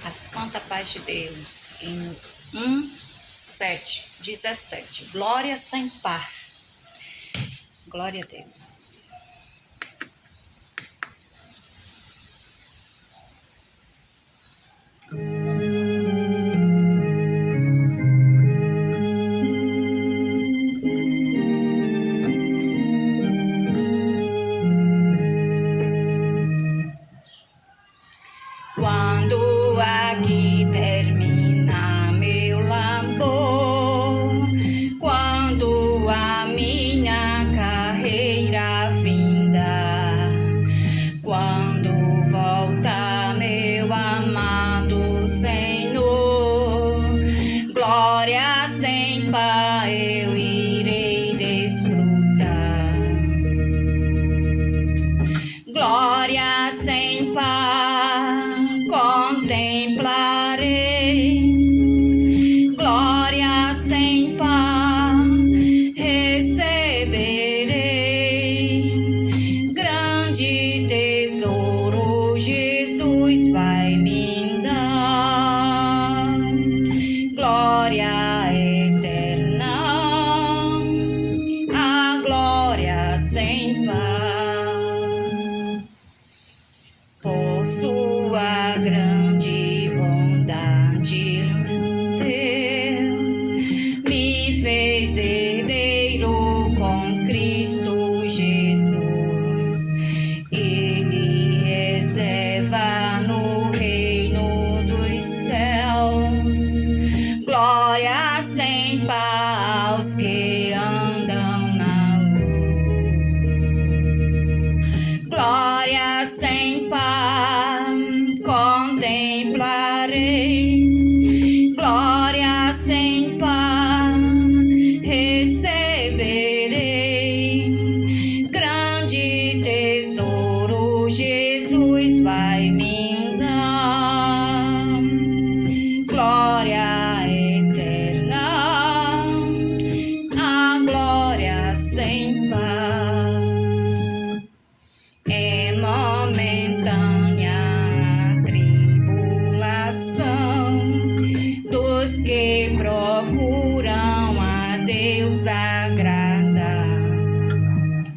A santa paz de Deus em 1:7, 17. Glória sem par. Glória a Deus. Quando aqui termina meu labor, quando a minha carreira finda, quando volta meu amado Senhor, glória sem par eu irei desfrutar. Glória sem par contemplarei, glória sem par receberei, grande tesouro Jesus vai me dar, glória eterna, a glória sem par. Por sua grande bondade, meu Deus, me fez herdeiro com Cristo Jesus. Ele reserva no reino dos céus glória sem par aos que andam na luz. Glória sem par contemplarei, glória sem par receberei, grande tesouro Jesus vai me dar, glória eterna, a glória sem par. É momentânea tribulação dos que procuram a Deus agradar,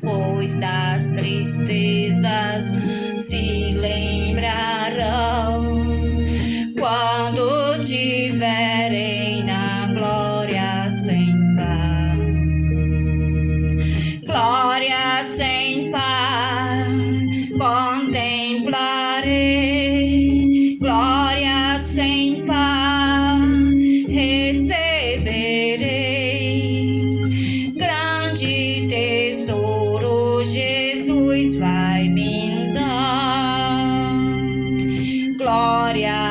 pois das tristezas se lembrarão quando tiverem na glória sem par. Glória sem par contemplarei, glória sem par receberei, grande tesouro Jesus vai me dar, glória